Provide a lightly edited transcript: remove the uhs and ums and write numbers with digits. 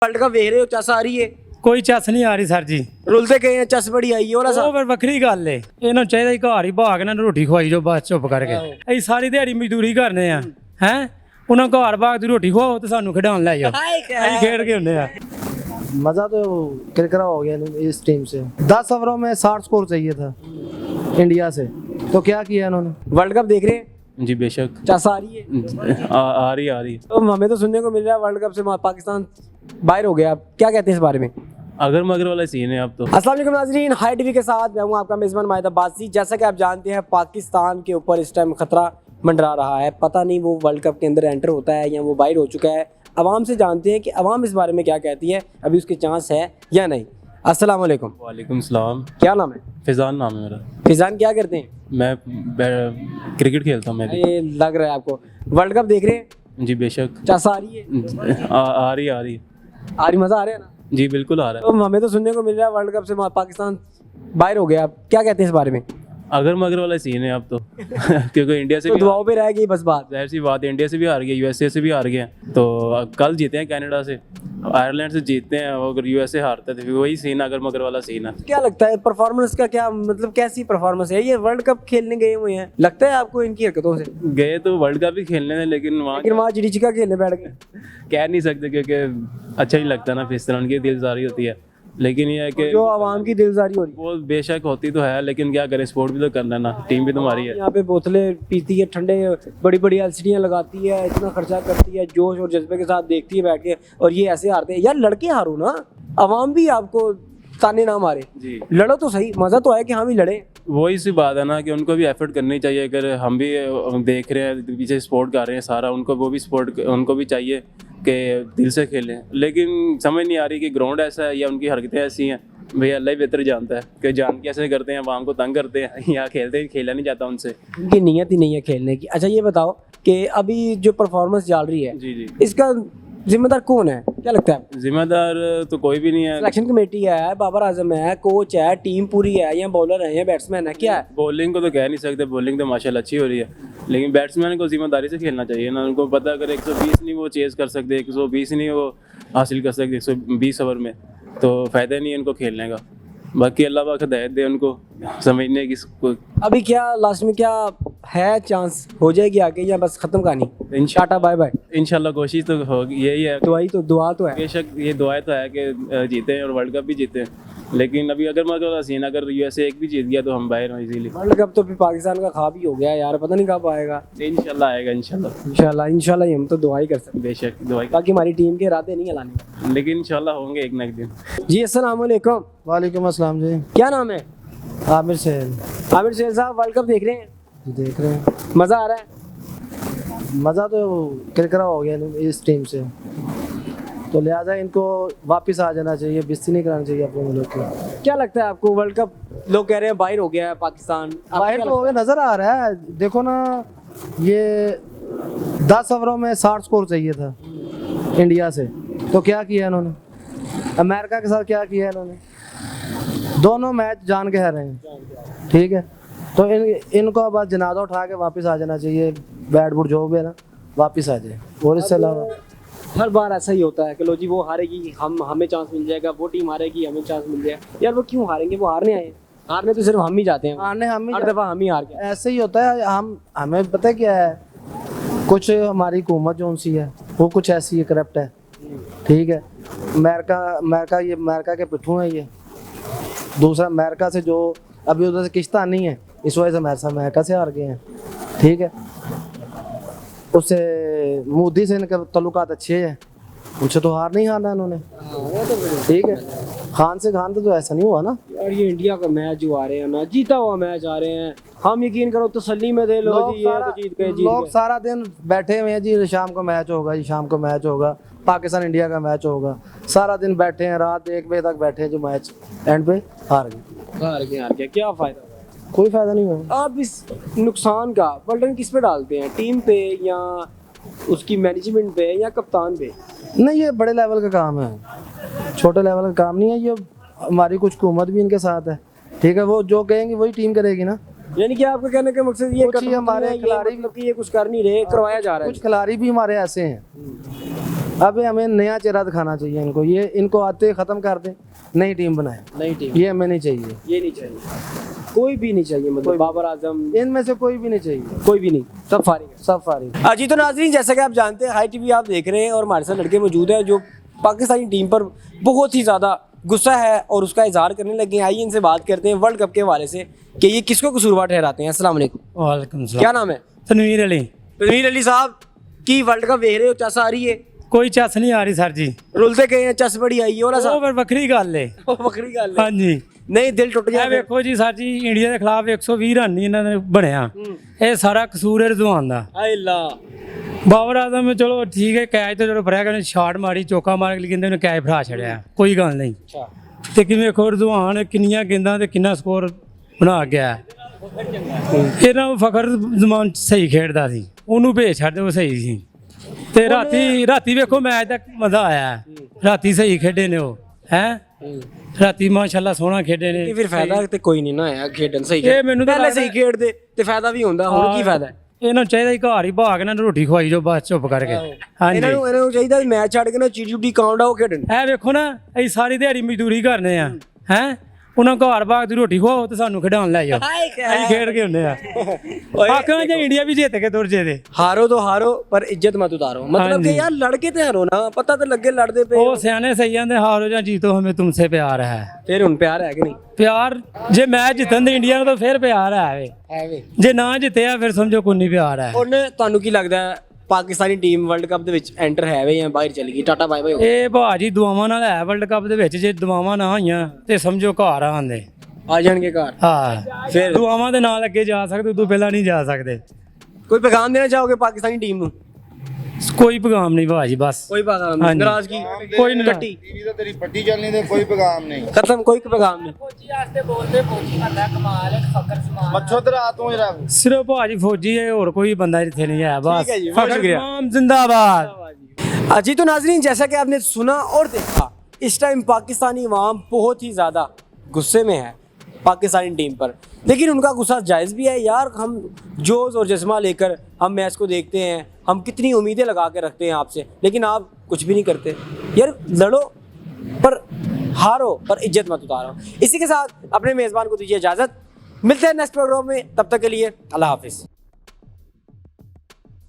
World cup ਵੇਖ ਰਹੇ ਹੋ ਚੱਸ ਆ ਰਹੀ ਹੈ ਕੋਈ ਚੱਸ ਨਹੀਂ ਆ ਰਹੀ ਸਰ ਜੀ। ਰੁਲਦੇ ਗਏ ਆ ਚੱਸ ਬੜੀ ਆਈ ਹੈ ਉਹਦਾ ਉਹ ਫਿਰ ਵੱਖਰੀ ਗੱਲ ਏ। ਇਹਨਾਂ ਨੂੰ ਚਾਹੀਦਾ ਹੀ ਘਰ ਹੀ ਭਾਗ ਨਾਲ ਰੋਟੀ ਖਵਾਈ ਜੋ ਬਸ ਚੁੱਪ ਕਰਕੇ। ਅਸੀਂ ਸਾਰੀ ਦਿਹਾੜੀ ਮਜ਼ਦੂਰੀ ਕਰਨੇ ਆ ਹੈ ਉਹਨਾਂ ਘਰ ਭਾਗ ਦੀ ਰੋਟੀ ਖਵਾਓ ਤੇ ਸਾਨੂੰ ਖਿਡਾਉਣ ਲੈ ਜਾਓ। ਅਸੀਂ ਖੇਡ ਕੇ ਹੁੰਦੇ ਆ। मज़ा तो किरकिरा हो गया इस टीम से। 10 ओवरों में 60 स्कोर चाहिए था इंडिया से, तो क्या किया इन्होंने। वर्ल्ड कप देख रहे हैं जी बेशक चस आ रही है आ रही तो हमें तो सुनने को मिल रहा है वर्ल्ड कप से पाकिस्तान बाहर हो गया। क्या कहते हैं इस बारे में। अगर मगर वाला सीन है अब तो। अस्सलाम वालेकुम नाज़रीन, हाई टीवी के साथ मैं हूं आपका मेज़बान माहिद अब्बासी। जैसा कि आप जानते हैं पाकिस्तान के ऊपर इस टाइम खतरा मंडरा रहा है। पता नहीं वो वर्ल्ड कप के अंदर एंटर होता है या वो बाहर हो चुका है। अवाम से जानते हैं कि अवाम इस बारे में क्या कहती है, अभी उसके चांस है या नहीं। अस्सलाम वालेकुम। वालेकुम सलाम। क्या नाम है। फिजान नाम है मेरा। फिजान क्या करते हैं। मैं क्रिकेट खेलता हूँ मैं भी। ये लग रहा है आपको। वर्ल्ड कप देख रहे हैं जी बेशक चस आ रही है आ रही आ रही मज़ा आ रहा है ना। जी बिल्कुल आ रहा तो हमें तो सुनने को मिल रहा है वर्ल्ड कप से पाकिस्तान बाहर हो गया। क्या कहते हैं इस बारे में। है। अगर मगर वाला सीन है अब तो क्योंकि इंडिया से तो भी दुआओं पे रह गई बस बात। जाहिर सी बात है, इंडिया से भी हार गए, यूएसए से भी हार गए। तो कल जीते हैं कनाडा से, आयरलैंड से जीतते हैं। अगर यूएसए हारता है तो वही सीन अगर मगर वाला सीन है। क्या लगता है परफॉर्मेंस का, क्या मतलब कैसी परफॉर्मेंस है। ये वर्ल्ड कप खेलने गए हुए हैं, लगता है आपको इनकी हरकतों से। गए तो वर्ल्ड कप भी खेलने में, लेकिन वहाँ चिड़ी छिका खेलने बैठ गए। कह नहीं सकते क्योंकि अच्छा नहीं लगता ना, फिर इस तरह उनकी दिलदारी होती है। लेकिन ये है कि जो आवाम की दिलदारी हो रही है वो बेशक होती तो है, लेकिन क्या करें, स्पोर्ट भी तो करना है ना, टीम भी तुम्हारी है। यहाँ पे बोतलें पीती है ठंडे, बड़ी बड़ी एलसीडियाँ लगाती है, इतना खर्चा करती है, जोश और जज्बे के साथ देखती है बैठ के, और ये ऐसे हारते हैं। यार लड़के हारो ना, आवाम भी आपको ताने ना मारे जी, लड़ो तो सही। मज़ा तो है कि हम ही लड़े। वही सी बात है ना कि उनको भी एफर्ट करनी चाहिए। अगर हम भी देख रहे हैं पीछे स्पोर्ट कर रहे हैं सारा, उनको वो भी स्पोर्ट उनको भी चाहिए कि दिल से खेलें। लेकिन समझ नहीं आ रही कि ग्राउंड ऐसा है या उनकी हरकतें ऐसी हैं। भैया अल्लाह ही बेहतर जानता है कि जान के ऐसे करते हैं, आवाम को तंग करते हैं, यहाँ खेलते खेला नहीं जाता उनसे। उनकी नीयत ही नहीं है खेलने की। अच्छा ये बताओ कि अभी जो परफॉर्मेंस चल रही है जी जी, इसका जिम्मेदार कौन है, क्या लगता है। जिम्मेदार तो कोई भी नहीं है। सिलेक्शन कमेटी है, बाबर आजम है, कोच है, टीम पूरी है, या बॉलर है या बैट्समैन है, क्या है। बॉलिंग को तो कह नहीं सकते, बॉलिंग तो माशाल्लाह अच्छी हो रही है, लेकिन बैट्समैन को जिम्मेदारी से खेलना चाहिए ना। उनको पता अगर 120 नहीं वो चेज कर सकते, 120 नहीं वो हासिल कर सकते 120 ओवर में, तो फ़ायदा नहीं है उनको खेलने का। बाकी अल्लाह पाक हिदायत दे उनको समझने की। अभी क्या लास्ट में क्या है, चांस हो जाएगी आगे या बस खत्म कहानी। Tata bye bye. इंशाल्लाह कोशिश तो होगी, यही है। दुआ तो है। बेशक ये दुआएं तो है कि जीते हैं और वर्ल्ड कप भी जीते हैं, लेकिन अभी अगर मतलब सीन अगर यूएसए एक भी जीत गया तो हम बाहर हैं इजीली। वर्ल्ड कप तो फिर पाकिस्तान का ख्वाब ही हो गया यार, पता नहीं कब आएगा। इंशाल्लाह आएगा, इंशाल्लाह इंशाल्लाह हम तो दुआ ही कर सकते हैं। बेशक दुआ, बाकी हमारी टीम के इरादे नहीं हिलाने, लेकिन इंशाल्लाह होंगे एक ना एक दिन। जी अस्सलाम वालेकुम। वालेकुम अस्सलाम जी। क्या नाम है। आमिर सेल। आमिर सेल साहब वर्ल्ड कप देख रहे हैं। देख रहे हैं। मज़ा आ रहा है। मज़ा तो किरकिरा हो गया इस टीम से, तो लिहाजा इनको वापस आ जाना चाहिए, बेइज्जती नहीं करानी चाहिए अपने मुल्क की। क्या लगता है आपको वर्ल्ड कप, लोग कह रहे हैं बाहर हो गया है पाकिस्तान, बाहर तो हो गया नज़र आ रहा है। देखो ना, ये 10 ओवरों में 60 स्कोर चाहिए था इंडिया से, तो क्या किया इन्होंने। अमेरिका के साथ क्या किया इन्होंने, दोनों मैच जान के हारे हैं, ठीक है। तो इनको बस जनाजा उठा के वापस आ जाना चाहिए, बैट बुट जो भी है ना वापस आ जाए। और इससे अलावा हर बार ऐसा ही होता है कि लो जी वो हारेगी, हमें चांस मिल जाएगा, वो टीम हारेगी, हमें चांस मिल जाएगा। यार वो क्यों हारेंगे, वो हारने आए, हारने तो सिर्फ हम ही जाते हैं, हारने हम ही, हर दफ़ा हम ही हार गए। ऐसे ही होता है। हमें पता है क्या है, कुछ हमारी हुकूमत जो सी है वो कुछ ऐसी है, करप्ट है, ठीक है। अमेरिका के पिट्ठू हैं ये। दूसरा अमेरिका से जो अभी उधर से किश्ता नहीं है, इस वजह से अमेरिका से हार गए हैं, ठीक है। उससे मोदी से इनके तल्लुकात अच्छे हैं, उनसे तो हार नहीं हारना इन्होंने, ठीक है। खान से तो ऐसा नहीं हुआ ना यार। ये इंडिया का मैच जो आ रहे हैं ना, जीता हुआ मैच आ रहे हैं, हम यकीन करो तसल्ली में दे लो जी, ये तो जीत गए। लोग सारा दिन बैठे हुए हैं जी, शाम को मैच होगा जी, शाम को मैच होगा, पाकिस्तान इंडिया का मैच होगा, सारा दिन बैठे हैं, रात 1 बजे तक बैठे हैं, जो मैच एंड पे हार गए। क्या फ़ायदा, कोई फायदा नहीं हुआ। आप इस नुकसान का बर्डन किस पे डालते हैं, टीम पे या उसकी मैनेजमेंट पे या कप्तान पे। नहीं, ये बड़े लेवल का काम है, छोटे लेवल का काम नहीं है। ये हमारी कुछ हुकूमत भी इनके साथ है, ठीक है। वो जो कहेंगे वही टीम करेगी ना, यानी कि आपका कहने का मकसद ये कुछ ही हमारे खिलाड़ी मतलब कि ये कुछ कर नहीं रहे, करवाया जा रहा है। कुछ खिलाड़ी भी हमारे ऐसे हैं। अब हमें नया चेहरा दिखाना चाहिए इनको, ये इनको आते ख़त्म कर दें, नई टीम बनाए, नई टीम ये हमें नहीं चाहिए, ये नहीं चाहिए, कोई भी नहीं चाहिए, मतलब बाबर आजम इनमें से कोई भी नहीं चाहिए, कोई भी नहीं, सब फारिग है। सब फारिग। जी तो नाज़रीन, जैसा कि आप जानते हैं हाई टीवी आप देख रहे हैं और हमारे साथ लड़के मौजूद हैं जो पाकिस्तानी टीम पर बहुत ही ज़्यादा गुस्सा है और उसका इजहार करने लगे हैं। आइए इनसे बात करते हैं वर्ल्ड कप के हवाले से कि ये किसको कसूरवार ठहराते हैं। अस्सलाम वालेकुम। वालेकुम सलाम। क्या नाम है? तनवीर अली। तनवीर अली साहब की वर्ल्ड कप देख रहे हो, चस आ रही है? कोई चस नहीं आ रही सर जी। रुलते गए हैं, चस बड़ी आई है और ਉਹ ਫਿਰ ਵੱਖਰੀ ਗੱਲ ਏ। बकरी गल है। ਹਾਂਜੀ नहीं दिल टुट गया ਇਹ ਵੇਖੋ ਜੀ ਸਰ ਜੀ, ਇੰਡੀਆ ਦੇ ਖਿਲਾਫ 120 ਰਨ ਨਹੀਂ ਇਹਨਾਂ ਨੇ ਬਣਿਆ। ਇਹ ਸਾਰਾ ਕਸੂਰ ਹੈ ਰਜ਼ਵਾਨ ਦਾ। हाय अल्लाह। ਬਾਬਰ ਆਜ਼ਮ ਚਲੋ ਠੀਕ ਹੈ, ਕੈਚ ਤੇ ਚਲੋ ਫੜਿਆ, ਕਹਿੰਦੇ ਸ਼ਾਟ ਮਾਰੀ, ਚੌਕਾ ਮਾਰ ਕੇ ਕਹਿੰਦੇ ਉਹਨੇ ਕੈਚ ਫੜਾ ਛੜਿਆ, ਕੋਈ ਗੱਲ ਨਹੀਂ। अच्छा ਤੇ ਕਿਵੇਂ ਵੇਖੋ ਰਜ਼ਵਾਨ ਕਿੰਨੀਆਂ ਗੇਂਦਾਂ ਤੇ ਕਿੰਨਾ ਸਕੋਰ ਬਣਾ ਗਿਆ। ਇਹਨਾਂ ਨੂੰ ਫਖਰ ਜ਼ਮਾਨ ਸਹੀ ਖੇਡਦਾ ਸੀ, ਉਹਨੂੰ ਭੇਜ ਛੱਡਦੇ, ਉਹ ਸਹੀ ਸੀ। ਤੇ ਰਾਤੀ ਵੇਖੋ ਮੈਚ ਦਾ ਮਜ਼ਾ ਆਇਆ, ਰਾਤੀ ਸਹੀ ਖੇਡੇ ਨੇ ਉਹ ਹੈ, ਰਾਤੀ ਮਾਸ਼ਾਅੱਲਾ ਸੋਹਣਾ ਖੇਡੇ ਨੇ। कि फिर फायदा तो कोई नहीं ना है खेडन सही ਇਹ ਮੈਨੂੰ ਤਾਂ पहले सही खेड दे ते फायदा भी होंदा, और की फायदा है? ਇਹਨਾਂ ਨੂੰ ਚਾਹੀਦਾ ਹੀ ਘਰ ਹੀ ਭਾਗ ਇਹਨਾਂ ਨੂੰ ਰੋਟੀ ਖਵਾਈ ਜੋ ਬਸ ਚੁੱਪ ਕਰਕੇ। ਹਾਂਜੀ ਇਹਨਾਂ ਨੂੰ ਚਾਹੀਦਾ ਵੀ ਮੈਚ ਛੱਡ ਕੇ ਨਾ ਚੀਟੀ ਕਾਉਂਟ ਆਓ ਖੇਡਣ। ਇਹ ਵੇਖੋ ਨਾ, ਅਸੀਂ ਸਾਰੀ ਦਿਹਾੜੀ ਮਜ਼ਦੂਰੀ ਕਰਨੇ ਆ ਹੈ, ਉਹਨਾਂ ਘਰ ਬਾਗ ਦੀ ਰੋਟੀ ਖਵਾਓ ਤੇ ਸਾਨੂੰ ਖਿਡਾਉਣ ਲੈ ਜਾਓ, ਅਸੀਂ ਖੇਡ ਕੇ ਹੁੰਦੇ ਆ। ਆਖਾਂ ਜੇ ਇੰਡੀਆ ਵੀ ਜਿੱਤ ਕੇ ਤੁਰ ਜੇ ਦੇ। हारो तो हारो पर इज्जत मत उतारो, मतलब कि यार लड़के ते हारो ना, पता तो लगे लड़दे पे। ਉਹ ਸਿਆਣੇ ਸਹੀ ਜਾਂਦੇ, ਹਾਰੋ ਜਾਂ ਜੀਤੋ ਹਮੇ ਤੁਮਸੇ ਪਿਆਰ ਹੈ। फिर हुन प्यार है कि नहीं? ਪਿਆਰ ਜੇ ਮੈਚ ਜਿੱਤਣ ਦੇ ਇੰਡੀਆ ਨੂੰ ਤਾਂ ਫਿਰ ਪਿਆਰ ਹੈ ਵੇ, है वे। ਜੇ ਨਾ ਜਿੱਤਿਆ ਫਿਰ ਸਮਝੋ ਕੋਈ ਨਹੀਂ ਪਿਆਰ ਹੈ। ਉਹਨੇ ਤੁਹਾਨੂੰ ਕੀ ਲੱਗਦਾ ਹੈ ਪਾਕਿਸਤਾਨੀ ਟੀਮ ਵਰਲਡ ਕੱਪ ਦੇ ਵਿੱਚ ਐਂਟਰ ਹੈ ਵੇ ਜਾਂ ਬਾਹਰ ਚਲੀ ਗਈ? ਟਾਟਾ ਬਾਏ ਬਾਏ ਹੋ ਗਿਆ। ਇਹ ਭਾਜੀ ਦੁਆਵਾਂ ਨਾਲ ਹੈ ਵਰਲਡ ਕੱਪ ਦੇ ਵਿੱਚ, ਜੇ ਦੁਆਵਾਂ ਨਾ ਹੋਈਆਂ ਤੇ ਸਮਝੋ ਘਰ ਆਂਦੇ। ਆ ਜਾਣਗੇ ਘਰ। ਹਾਂ ਫਿਰ ਦੁਆਵਾਂ ਦੇ ਨਾਲ ਅੱਗੇ ਜਾ ਸਕਦੇ, ਉਦੋਂ ਪਹਿਲਾਂ ਨਹੀਂ ਜਾ ਸਕਦੇ। ਕੋਈ ਪੈਗਾਮ ਦੇਣਾ ਚਾਹੋਗੇ ਪਾਕਿਸਤਾਨੀ ਟੀਮ ਨੂੰ? ਕੋਈ ਪੈਗਾਮ ਨਹੀਂ ਭਾਜੀ, ਬਸ ਕੋਈ ਪੈਗਾਮ ਹਾਂਜੀ। ਨਾਰਾਜ਼ਗੀ ਕੋਈ ਨਹੀਂ ਕੱਟੀ ਟੀਵੀ ਤੇ ਤੇਰੀ ਪੱਟੀ ਚੱਲਣੀ ਤੇ ਕੋਈ ਪੈਗਾਮ ਨਹੀਂ। ਖਤਮ, ਕੋਈ ਪੈਗਾਮ ਨਹੀਂ। ਮੱਛੋ ਤੇ ਰਾਤ ਨੂੰ ਜਰਾ ਸਿਰਫ ਭਾਜੀ ਫੌਜੀ ਹੈ, ਹੋਰ ਕੋਈ ਬੰਦਾ ਇੱਥੇ ਨਹੀਂ ਹੈ। बस ठीक है जी, बहुत फखर शुक्रिया। इमाम जिंदाबाद। जी तो नाजरीन, जैसा कि आपने सुना और देखा, इस टाइम पाकिस्तानी अवाम बहुत ही ज़्यादा गुस्से में है पाकिस्तानी टीम पर, लेकिन उनका गुस्सा जायज़ भी है। यार हम जोश और जज्बा लेकर हम मैच को देखते हैं, हम कितनी उम्मीदें लगा के रखते हैं आपसे, लेकिन आप कुछ भी नहीं करते। यार लड़ो पर हारो पर इज्जत मत उतारो। इसी के साथ अपने मेज़बान को दीजिए इजाज़त, मिलते हैं नेक्स्ट प्रोग्राम में, तब तक के लिए अल्लाह हाफिज़।